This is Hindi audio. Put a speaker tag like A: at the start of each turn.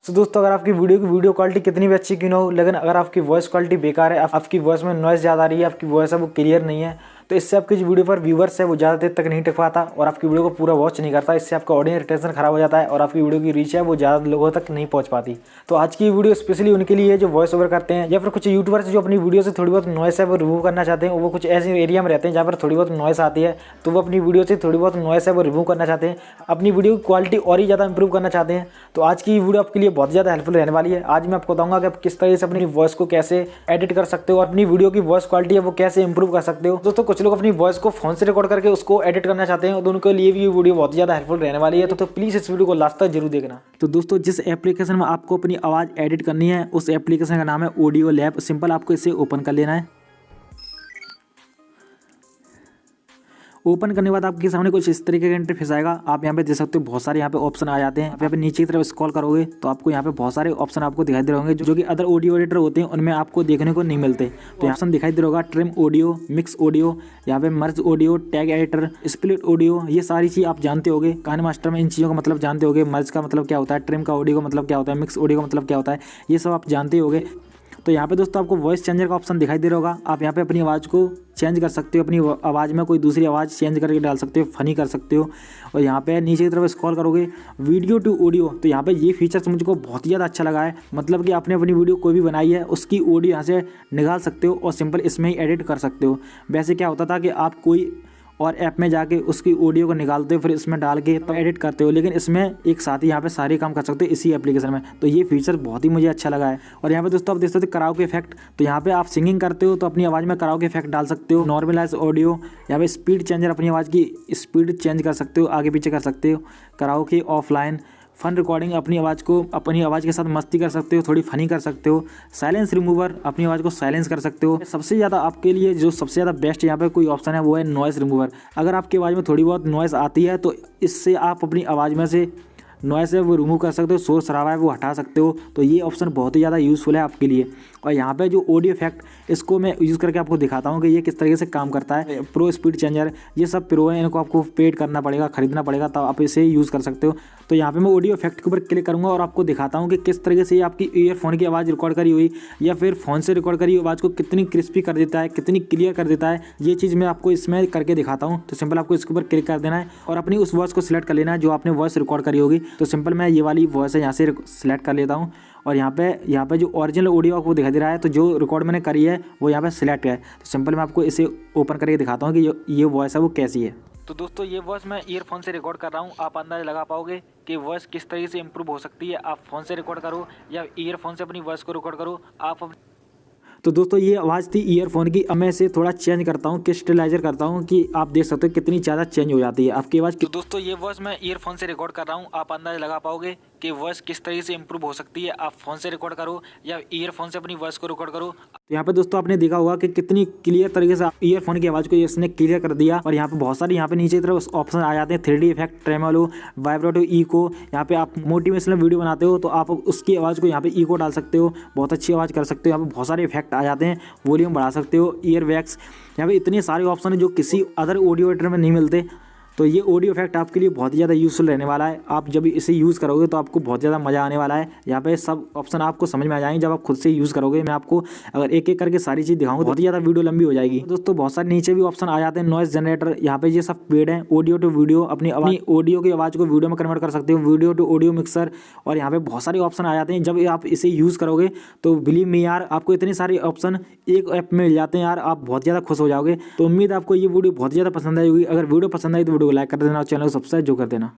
A: तो दोस्तों अगर आपकी वीडियो क्वालिटी कितनी भी अच्छी क्यों ना हो, लेकिन अगर आपकी वॉइस क्वालिटी बेकार है, आपकी वॉइस में नॉइज़ ज़्यादा आ रही है, आपकी वॉइस है वो क्लियर नहीं है, तो इससे आपकी जो वीडियो पर व्यूवर्स है वो ज़्यादा देर तक नहीं टिक पाता और आपकी वीडियो को पूरा वॉच नहीं करता। इससे आपका ऑडियंस रिटेंशन खराब हो जाता है और आपकी वीडियो की रीच है वो ज़्यादा लोगों तक नहीं पहुँच पाती। तो आज की वीडियो स्पेशली उनके लिए जो वॉइस ओवर करते हैं या फिर कुछ यूट्यूबर्स जो अपनी वीडियो से थोड़ी बहुत नॉइस है वो रिमूव करना चाहते हैं। वो कुछ ऐसे एरिया में रहते हैं जहाँ पर थोड़ी बहुत नॉइस आती है, तो वो अपनी वीडियो से थोड़ी बहुत नॉइस है वो रिमूव करना चाहते हैं, अपनी वीडियो की क्वालिटी और ही ज़्यादा इंप्रूव करना चाहते हैं। तो आज की वीडियो आपके लिए बहुत ज़्यादा हेल्पफुल रहने वाली है। आज मैं आपको बताऊंगा कि आप किस तरह से अपनी वॉइस को कैसे एडिट कर सकते हो और अपनी वीडियो की वॉइस क्वालिटी है वो कैसे इंप्रूव कर सकते हो। दोस्तों कुछ लोग अपनी वॉइस को फोन से रिकॉर्ड करके उसको एडिट करना चाहते हैं, तो उनके लिए भी ये वीडियो बहुत ज़्यादा हेल्पफुल रहने वाली है। तो प्लीज़ इस वीडियो को लास्ट तक जरूर देखना। तो दोस्तों जिस एप्लीकेशन में आपको अपनी आवाज़ एडिट करनी है उस एप्लीकेशन का नाम है ऑडियो लैब। सिंपल आपको इसे ओपन कर लेना है। ओपन करने के बाद आपके सामने कुछ इस तरीके का इंटरफेस आएगा। आप यहाँ पे देख सकते हो बहुत सारे यहाँ पे ऑप्शन आ जाते हैं। आप यहाँ पे नीचे की तरफ स्क्रॉल करोगे तो आपको यहाँ पे बहुत सारे ऑप्शन आपको दिखाई दे रहे होंगे जो कि अदर ऑडियो एडिटर होते हैं उनमें आपको देखने को नहीं मिलते। तो ऑप्शन दिखाई दे रहा होगा ट्रिम ऑडियो, मिक्स ऑडियो, यहाँ पे merge audio, tag editor, split audio, ये सारी चीज़ आप जानते होगे। काइनेमास्टर में इन चीज़ों का मतलब जानते होगे। मर्ज का मतलब क्या होता है, ट्रिम का ऑडियो का मतलब क्या होता है, मिक्स ऑडियो का मतलब क्या होता है, ये सब आप जानते होगे। तो यहाँ पे दोस्तों आपको वॉइस चेंजर का ऑप्शन दिखाई दे रहा होगा। आप यहाँ पे अपनी आवाज़ को चेंज कर सकते हो, अपनी आवाज़ में कोई दूसरी आवाज़ चेंज करके डाल सकते हो, फनी कर सकते हो। और यहाँ पे नीचे की तरफ स्क्रॉल करोगे वीडियो टू ऑडियो, तो यहाँ पे ये फीचर्स मुझको बहुत ही ज़्यादा अच्छा लगा है। मतलब कि आपने अपनी वीडियो कोई भी बनाई है उसकी ऑडियो यहाँ से निकाल सकते हो और सिंपल इसमें ही एडिट कर सकते हो। वैसे क्या होता था कि आप कोई और ऐप में जाके उसकी ऑडियो को निकालते हो फिर इसमें डाल के तो एडिट करते हो, लेकिन इसमें एक साथ ही यहाँ पे सारे काम कर सकते हो इसी एप्लीकेशन में। तो ये फीचर बहुत ही मुझे अच्छा लगा है। और यहाँ पे दोस्तों आप देख सकते हो कराओके इफेक्ट, तो यहाँ पे आप सिंगिंग करते हो तो अपनी आवाज़ में कराओके इफेक्ट डाल सकते हो। नॉर्मलाइज ऑडियो, यहाँ पे स्पीड चेंजर, अपनी आवाज़ की स्पीड चेंज कर सकते हो, आगे पीछे कर सकते हो। कराओके ऑफलाइन, फन रिकॉर्डिंग, अपनी आवाज़ को अपनी आवाज़ के साथ मस्ती कर सकते हो, थोड़ी फनी कर सकते हो। साइलेंस रिमूवर, अपनी आवाज़ को साइलेंस कर सकते हो। सबसे ज़्यादा आपके लिए जो सबसे ज़्यादा बेस्ट यहाँ पे कोई ऑप्शन है वो है नॉइस रिमूवर। अगर आपकी आवाज़ में थोड़ी बहुत नॉइस आती है तो इससे आप अपनी आवाज़ में से नॉइस है वो रिमूव कर सकते हो, शोर शराबा है वो हटा सकते हो। तो ये ऑप्शन बहुत ही ज़्यादा यूज़फुल है आपके लिए। और यहाँ पे जो ऑडियो इफेक्ट, इसको मैं यूज़ करके आपको दिखाता हूँ कि ये किस तरीके से काम करता है। प्रो स्पीड चेंजर, ये सब प्रो है, इनको आपको पेड करना पड़ेगा, खरीदना पड़ेगा, तब आप इसे यूज़ कर सकते हो। तो यहाँ पे मैं ऑडियो इफेक्ट के ऊपर क्लिक करूँगा और आपको दिखाता हूँ कि किस तरीके से ये आपकी ईयरफोन की आवाज़ रिकॉर्ड करी हुई या फिर फ़ोन से रिकॉर्ड करी आवाज़ को कितनी क्रिस्पी कर देता है, कितनी क्लियर कर देता है। ये चीज़ मैं आपको इसमें करके दिखाता हूँ। तो सिंपल आपको इसके ऊपर क्लिक कर देना है और अपनी उस वॉइस को सिलेक्ट कर लेना है जो आपने वॉइस रिकॉर्ड करी होगी। तो सिंपल मैं ये वाली वॉइस है यहाँ से सिलेक्ट कर लेता हूँ और यहाँ पे जो ओरिजिनल ऑडियो आपको दिखाई दे रहा है, तो जो रिकॉर्ड मैंने करी है वो यहाँ पे सिलेक्ट है। तो सिंपल मैं आपको इसे ओपन करके दिखाता हूँ कि ये वॉइस है वो कैसी है। तो दोस्तों ये वॉइस मैं ईयरफोन से रिकॉर्ड कर रहा हूँ। आप अंदाजा लगा पाओगे कि वॉइस किस तरीके से इंप्रूव हो सकती है। आप फ़ोन से रिकॉर्ड करो या ईयरफोन से अपनी वॉइस को रिकॉर्ड करो। तो दोस्तों ये आवाज़ थी ईयरफोन की। अब मैं इसे थोड़ा चेंज करता हूँ, क्रिस्टलाइजर करता हूँ कि आप देख सकते हो कितनी ज़्यादा चेंज हो जाती है आपकी आवाज़। तो दोस्तों ये वॉइस मैं ईयरफोन से रिकॉर्ड कर रहा हूँ। आप अंदाजा लगा पाओगे कि वॉइस किस तरीके से इंप्रूव हो सकती है। आप फ़ोन से रिकॉर्ड करो या ईयरफोन से अपनी वॉइस को रिकॉर्ड करो। तो यहाँ पे दोस्तों आपने देखा होगा कि कितनी क्लियर तरीके से ईयरफोन की आवाज़ को इसने क्लियर कर दिया। और यहाँ पे बहुत सारे यहाँ पे नीचे की तरफ ऑप्शन आ जाते हैं, 3D effect, tremolo, vibrato, eco. यहाँ पे आप मोटिवेशनल वीडियो बनाते हो तो आप उसकी आवाज़ को यहाँ पे इको डाल सकते हो, बहुत अच्छी आवाज़ कर सकते हो। यहाँ पे बहुत सारे इफेक्ट आ जाते हैं, वॉल्यूम बढ़ा सकते हो, ईयर वैक्स। यहाँ पे इतने सारे ऑप्शन है जो किसी अदर ऑडियो एडिटर में नहीं मिलते। तो ये ऑडियो इफेक्ट आपके लिए बहुत ही ज़्यादा यूज़फुल रहने वाला है। आप जब इसे यूज़ करोगे तो आपको बहुत ज़्यादा मज़ा आने वाला है। यहाँ पे सब ऑप्शन आपको समझ में आ जाएंगे जब आप खुद से यूज़ करोगे। मैं आपको अगर एक एक करके सारी चीज़ दिखाऊंगा बहुत ही ज़्यादा वीडियो लंबी हो जाएगी। दोस्तों बहुत सारे नीचे भी ऑप्शन आ जाते हैं, नॉइस जनरेटर। यहाँ पे ये सब पेड है। ऑडियो टू वीडियो, अपनी ऑडियो की आवाज़ को वीडियो में कन्वर्ट कर सकते हो, वीडियो टू ऑडियो मिक्सर। और यहाँ पे बहुत सारे ऑप्शन आ जाते हैं। जब आप इसे यूज़ करोगे तो बिलीव मी यार, आपको इतने सारे ऑप्शन एक ऐप में मिल जाते हैं यार, आप बहुत ज़्यादा खुश हो जाओगे। तो उम्मीद आपको ये वीडियो बहुत ज़्यादा पसंद आई होगी। अगर वीडियो पसंद आई तो वीडियो को लाइक कर देना और चैनल को सब्सक्राइब जो कर देना।